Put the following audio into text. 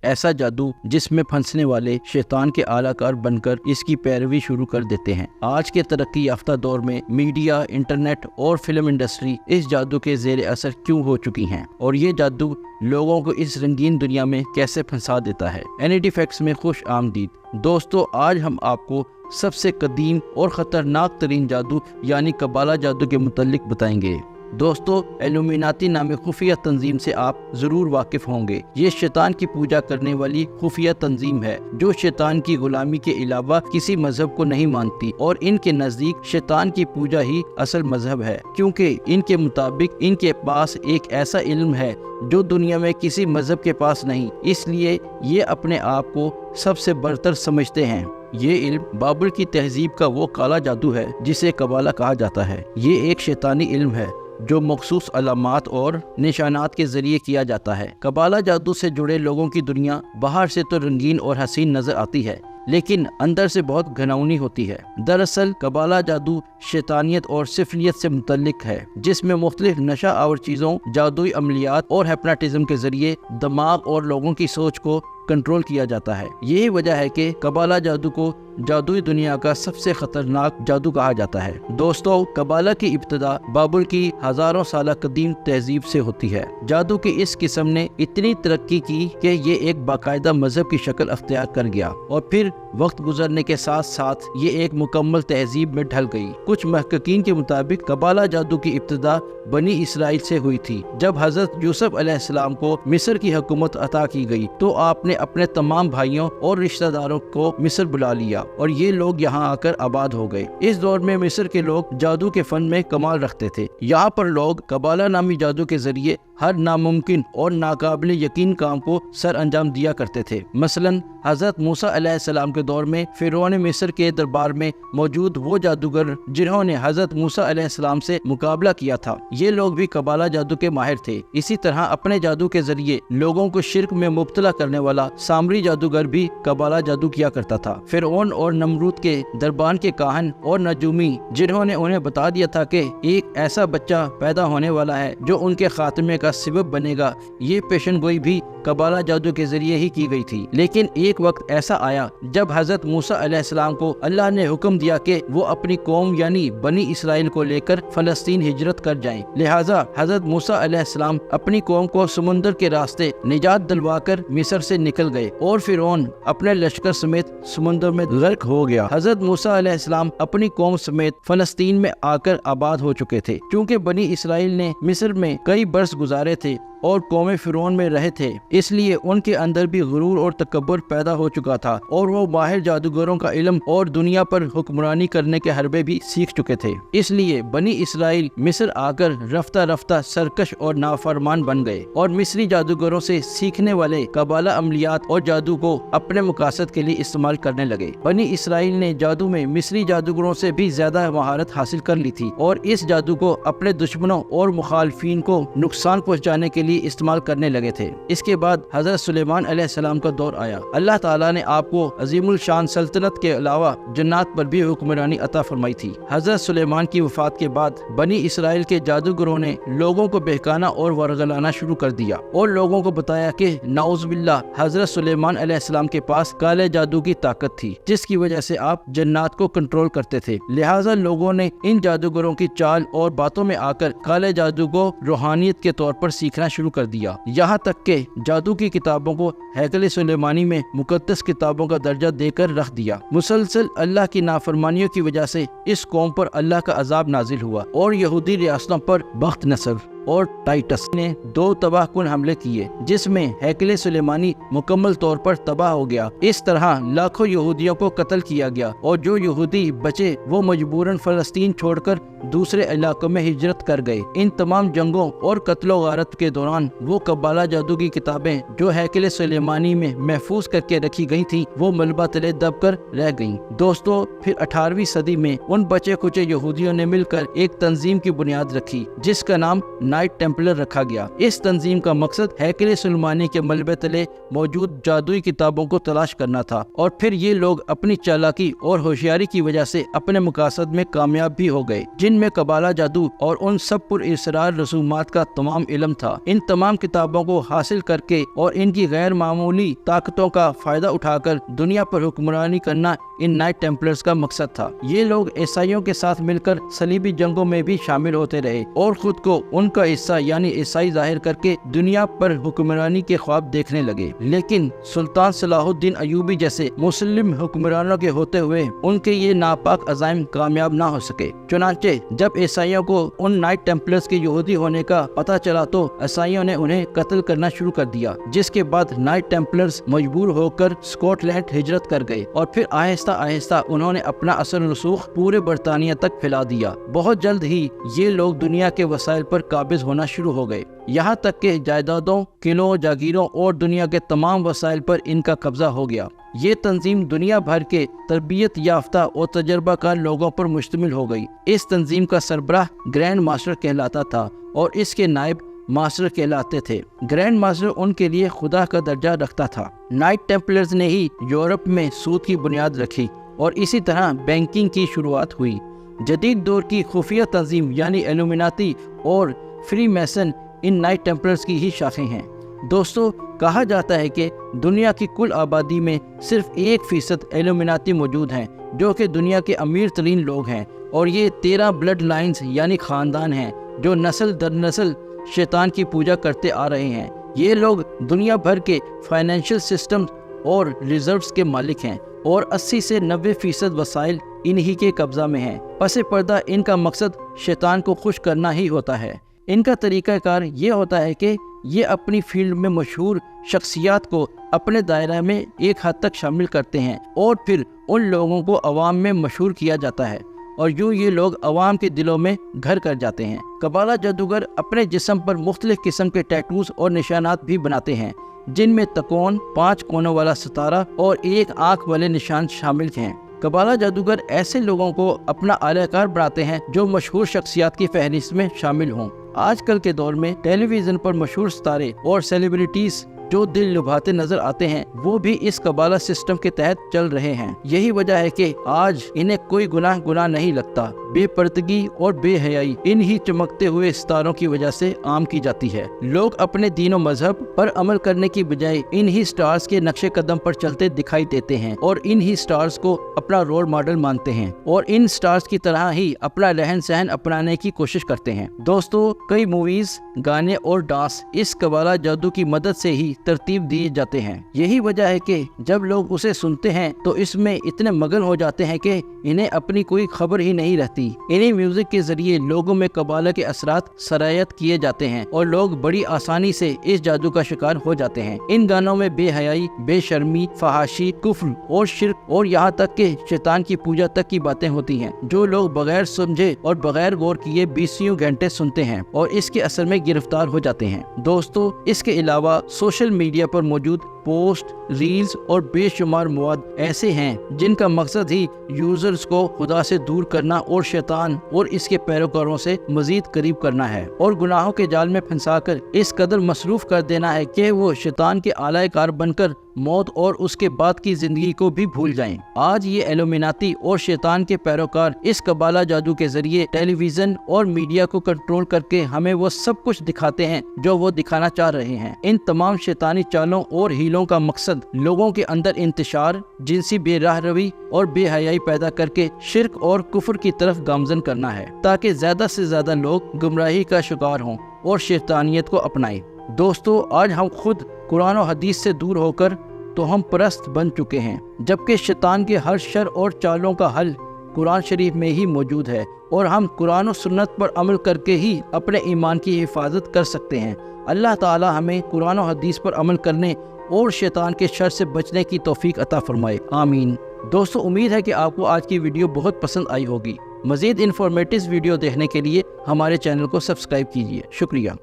ایسا جادو جس میں پھنسنے والے شیطان کے اعلی کار بن کر اس کی پیروی شروع کر دیتے ہیں۔ آج کے ترقی یافتہ دور میں میڈیا، انٹرنیٹ اور فلم انڈسٹری اس جادو کے زیر اثر کیوں ہو چکی ہیں، اور یہ جادو لوگوں کو اس رنگین دنیا میں کیسے پھنسا دیتا ہے۔ NED فیکٹس میں خوش آمدید دوستو، آج ہم آپ کو سب سے قدیم اور خطرناک ترین جادو یعنی قبالہ جادو کے متعلق بتائیں گے۔ دوستو، ایلومیناتی نامی خفیہ تنظیم سے آپ ضرور واقف ہوں گے۔ یہ شیطان کی پوجا کرنے والی خفیہ تنظیم ہے جو شیطان کی غلامی کے علاوہ کسی مذہب کو نہیں مانتی، اور ان کے نزدیک شیطان کی پوجا ہی اصل مذہب ہے، کیونکہ ان کے مطابق ان کے پاس ایک ایسا علم ہے جو دنیا میں کسی مذہب کے پاس نہیں، اس لیے یہ اپنے آپ کو سب سے برتر سمجھتے ہیں۔ یہ علم بابل کی تہذیب کا وہ کالا جادو ہے جسے قبالہ کہا جاتا ہے۔ یہ ایک شیطانی علم ہے جو مخصوص علامات اور نشانات کے ذریعے کیا جاتا ہے۔ قبالہ جادو سے جڑے لوگوں کی دنیا باہر سے تو رنگین اور حسین نظر آتی ہے، لیکن اندر سے بہت گھناؤنی ہوتی ہے۔ دراصل قبالہ جادو شیطانیت اور سفلیت سے متعلق ہے، جس میں مختلف نشہ آور چیزوں، جادوئی عملیات اور ہیپناٹزم کے ذریعے دماغ اور لوگوں کی سوچ کو کنٹرول کیا جاتا ہے۔ یہی وجہ ہے کہ قبالہ جادو کو جادوئی دنیا کا سب سے خطرناک جادو کہا جاتا ہے۔ دوستو، قبالہ کی ابتدا بابل کی ہزاروں سالہ قدیم تہذیب سے ہوتی ہے۔ جادو کی اس قسم نے اتنی ترقی کی کہ یہ ایک باقاعدہ مذہب کی شکل اختیار کر گیا، اور پھر وقت گزرنے کے ساتھ ساتھ یہ ایک مکمل تہذیب میں ڈھل گئی۔ کچھ محققین کے مطابق قبالہ جادو کی ابتدا بنی اسرائیل سے ہوئی تھی۔ جب حضرت یوسف علیہ السلام کو مصر کی حکومت عطا کی گئی تو آپ نے اپنے تمام بھائیوں اور رشتہ داروں کو مصر بلا لیا، اور یہ لوگ یہاں آ کر آباد ہو گئے۔ اس دور میں مصر کے لوگ جادو کے فن میں کمال رکھتے تھے۔ یہاں پر لوگ قبالہ نامی جادو کے ذریعے ہر ناممکن اور ناقابل یقین کام کو سر انجام دیا کرتے تھے۔ مثلا حضرت موسیٰ علیہ السلام کے دور میں فرعون مصر کے دربار میں موجود وہ جادوگر جنہوں نے حضرت موسیٰ علیہ السلام سے مقابلہ کیا تھا، یہ لوگ بھی قبالہ جادو کے ماہر تھے۔ اسی طرح اپنے جادو کے ذریعے لوگوں کو شرک میں مبتلا کرنے والا سامری جادوگر بھی قبالہ جادو کیا کرتا تھا۔ فرعون اور نمرود کے دربان کے کاہن اور نجومی جنہوں نے انہیں بتا دیا تھا کہ ایک ایسا بچہ پیدا ہونے والا ہے جو ان کے خاتمے کا سبب بنے گا، یہ پیشن گوئی بھی قبالہ جادو کے ذریعے ہی کی گئی تھی۔ لیکن ایک وقت ایسا آیا جب حضرت موسیٰ علیہ السلام کو اللہ نے حکم دیا کہ وہ اپنی قوم یعنی بنی اسرائیل کو لے کر فلسطین ہجرت کر جائیں۔ لہٰذا حضرت موسیٰ علیہ السلام اپنی قوم کو سمندر کے راستے نجات دلوا کر مصر سے نکل گئے، اور فرعون اپنے لشکر سمیت سمندر میں غرق ہو گیا۔ حضرت موسیٰ علیہ السلام اپنی قوم سمیت فلسطین میں آ کر آباد ہو چکے تھے۔ چونکہ بنی اسرائیل نے مصر میں کئی برس گزارے تھے اور قوم فرعون میں رہے تھے، اس لیے ان کے اندر بھی غرور اور تکبر پیدا ہو چکا تھا، اور وہ ماہر جادوگروں کا علم اور دنیا پر حکمرانی کرنے کے حربے بھی سیکھ چکے تھے۔ اس لیے بنی اسرائیل مصر آ کر رفتہ رفتہ سرکش اور نافرمان بن گئے، اور مصری جادوگروں سے سیکھنے والے قبالہ عملیات اور جادو کو اپنے مقاصد کے لیے استعمال کرنے لگے۔ بنی اسرائیل نے جادو میں مصری جادوگروں سے بھی زیادہ مہارت حاصل کر لی تھی، اور اس جادو کو اپنے دشمنوں اور مخالفین کو نقصان پہنچانے کے لیے استعمال کرنے لگے تھے۔ اس کے بعد حضرت سلیمان علیہ السلام کا دور آیا۔ اللہ تعالیٰ نے آپ کو عظیم الشان سلطنت کے علاوہ جنات پر بھی حکمرانی عطا فرمائی تھی۔ حضرت سلیمان کی وفات کے بعد بنی اسرائیل کے جادوگروں نے لوگوں کو بہکانا اور ورگلانا شروع کر دیا، اور لوگوں کو بتایا کہ نعوذ باللہ حضرت سلیمان علیہ السلام کے پاس کالے جادو کی طاقت تھی، جس کی وجہ سے آپ جنات کو کنٹرول کرتے تھے۔ لہٰذا لوگوں نے ان جادوگروں کی چال اور باتوں میں آ کر کالے جادو کو روحانیت کے طور پر سیکھنا شروع کر دیا، یہاں تک کہ جادو کی کتابوں کو ہیکل سلیمانی میں مقدس کتابوں کا درجہ دے کر رکھ دیا۔ مسلسل اللہ کی نافرمانیوں کی وجہ سے اس قوم پر اللہ کا عذاب نازل ہوا، اور یہودی ریاستوں پر بخت نصر اور ٹائٹس نے 2 تباہ کن حملے کیے، جس میں ہیکل سلیمانی مکمل طور پر تباہ ہو گیا۔ اس طرح لاکھوں یہودیوں کو قتل کیا گیا، اور جو یہودی بچے وہ مجبوراً فلسطین چھوڑ کر دوسرے علاقوں میں ہجرت کر گئے۔ ان تمام جنگوں اور قتل و غارت کے دوران وہ قبالہ جادو کی کتابیں جو ہیکل سلیمانی میں محفوظ کر کے رکھی گئی تھیں وہ ملبہ تلے دب کر رہ گئیں۔ دوستو، پھر 18ویں صدی میں ان بچے کچے یہودیوں نے مل کر ایک تنظیم کی بنیاد رکھی جس کا نام नाइट टेम्पलर रखा गया। इस तंजीम का मकसद हैकल सुलेमानी के मलबे तले मौजूद जादुई किताबों को तलाश करना था, और फिर ये लोग अपनी चालाकी और होशियारी की वजह से अपने मकसद में कामयाब भी हो गए, जिनमें कबाला जादू और उन सब पुरअसरार रसूमात का तमाम इल्म था। इन तमाम किताबों को हासिल करके और इनकी गैर मामूली ताकतों का फायदा उठाकर दुनिया पर हुक्मरानी करना इन नाइट टेम्पलर्स का मकसद था। ये लोग ईसाइयों के साथ मिलकर सलीबी जंगों में भी शामिल होते रहे और खुद को उनका हिस्सा यानी ईसाई जाहिर करके दुनिया पर हुक्मरानी के ख्वाब देखने लगे। लेकिन सुल्तान सलाहुद्दीन अयूबी जैसे मुस्लिम हुक्मरानों के होते हुए उनके ये नापाक अज़ाइम कामयाब ना हो सके। चुनांचे जब ईसाइयों को उन नाइट टेम्पलर्स के यहूदी होने का पता चला तो ईसाइयों ने उन्हें कत्ल करना शुरू कर दिया, जिसके बाद नाइट टेम्पलर्स मजबूर होकर स्कॉटलैंड हिजरत कर गए और फिर आहिस्ता आहिस्ता उन्होंने अपना असर रसूख पूरे बरतानिया तक फैला दिया। बहुत जल्द ही ये लोग दुनिया के वसाइल पर काबिज होना शुरू हो गए, यहाँ तक के जायदादों, किलों, जागीरों और दुनिया के तमाम वसाइल पर इनका कब्जा हो गया। ये तंजीम दुनिया भर के तरबियत याफ्ता और तजर्बाकार लोगों पर मुश्तमिल हो गई। इस तंजीम का सरबराह ग्रैंड मास्टर कहलाता था और इसके नायब मास्टर कहलाते थे। ग्रैंड मास्टर उनके लिए खुदा का दर्जा रखता था। नाइट टेम्पलर्स ने ही यूरोप में सूद की बुनियाद रखी और इसी तरह बैंकिंग की शुरुआत हुई। जदीद दौर की खुफिया तंजीम यानी इल्यूमिनाती और फ्री मैसन इन नाइट टेम्पलर्स की ही शाखें हैं। दोस्तों, कहा जाता है कि दुनिया की कुल आबादी में सिर्फ 1% इल्यूमिनाती मौजूद हैं, जो कि दुनिया के अमीर तरीन लोग हैं, और ये 13 ब्लड लाइन्स यानी ख़ानदान हैं जो नस्ल दर नस्ल शैतान की पूजा करते आ रहे हैं। ये लोग दुनिया भर के फाइनेंशियल सिस्टम और रिजर्व्स के मालिक हैं और 80 से 90% वसाइल इन्हीं के कब्जा में हैं। पसे पर्दा इनका मकसद शैतान को खुश करना ही होता है। इनका तरीक़ाकार ये होता है कि ये अपनी फील्ड में मशहूर शख्सियात को अपने दायरा में एक हद तक शामिल करते हैं और फिर उन लोगों को अवाम में मशहूर किया जाता है और यूँ ये लोग अवाम के दिलों में घर कर जाते हैं। कबाला जादूगर अपने जिस्म पर मुख्तलिफ किस्म के टैटूज और निशानात भी बनाते हैं, जिनमें तकोन, 5 कोनों वाला सितारा और 1 आँख वाले निशान शामिल हैं। कबाला जादूगर ऐसे लोगों को अपना आलाकार बनाते हैं जो मशहूर शख्सियात की फहरिस्त में शामिल हों। आजकल के दौर में टेलीविजन पर मशहूर सितारे और सेलिब्रिटीज जो दिल लुभाते नजर आते हैं वो भी इस कबाला सिस्टम के तहत चल रहे हैं। यही वजह है कि आज इन्हें कोई गुनाह नहीं लगता। बेपर्दगी और बेहयाई इन्हीं चमकते हुए सितारों की वजह से आम की जाती है। लोग अपने दीन और मजहब पर अमल करने की बजाय इन्हीं स्टार्स के नक्शे कदम पर चलते दिखाई देते हैं और इन्हीं स्टार्स को अपना रोल मॉडल मानते हैं और इन स्टार्स की तरह ही अपना रहन सहन अपनाने की कोशिश करते हैं। दोस्तों, कई मूवीज, गाने और डांस इस कबाला जादू की मदद से ही तरतीब दिए जाते हैं। यही वजह है कि जब लोग उसे सुनते हैं तो इसमें इतने मगन हो जाते हैं कि इन्हें अपनी कोई खबर ही नहीं रहती। इन्हीं म्यूजिक के जरिए लोगों में कबाला के असरात सरायत किए जाते हैं और लोग बड़ी आसानी से इस जादू का शिकार हो जाते हैं। इन गानों में बेहयाई, बेशर्मी, फहाशी, कुफ्र और शिर्क और यहाँ तक के शैतान की पूजा तक की बातें होती हैं, जो लोग बगैर समझे और बगैर गौर किए 20 घंटे सुनते हैं और इसके असर में गिरफ्तार हो जाते हैं। दोस्तों, इसके अलावा सोशल मीडिया पर मौजूद पोस्ट, रील्स और बेशुमार मवाद ऐसे हैं जिनका मकसद ही यूजर्स को खुदा से दूर करना और शैतान और इसके पैरोकारों से मजीद करीब करना है और गुनाहों के जाल में फंसाकर इस कदर मसरूफ कर देना है कि वो शैतान के आलाकार बनकर मौत और उसके बाद की जिंदगी को भी भूल जाएं। आज ये इल्यूमिनाती और शैतान के पैरोकार इस कबाला जादू के जरिए टेलीविजन और मीडिया को कंट्रोल करके हमें वो सब कुछ दिखाते हैं जो वो दिखाना चाह रहे हैं। इन तमाम शैतानी चालों और हीलों का मकसद लोगों के अंदर इंतशार, जिनसी बेराह रवी और बेहयाई पैदा करके शिर्क और कुफ्र की तरफ गामजन करना है, ताकि ज्यादा से ज्यादा लोग गुमराही का शिकार हों और शैतानियत को अपनाएं। दोस्तों, आज हम खुद कुरान और हदीस से दूर होकर तो हम परस्त बन चुके हैं, जबकि शैतान के हर शर और चालों का हल कुरान शरीफ में ही मौजूद है और हम कुरान और सुन्नत पर अमल करके ही अपने ईमान की हिफाजत कर सकते हैं। अल्लाह ताला हमें कुरान और हदीस पर अमल करने और शैतान के शर से बचने की तौफीक अता फरमाए, आमीन। दोस्तों, उम्मीद है कि आपको आज की वीडियो बहुत पसंद आई होगी। मज़ीद इन्फॉर्मेटिव वीडियो देखने के लिए हमारे चैनल को सब्सक्राइब कीजिए। शुक्रिया।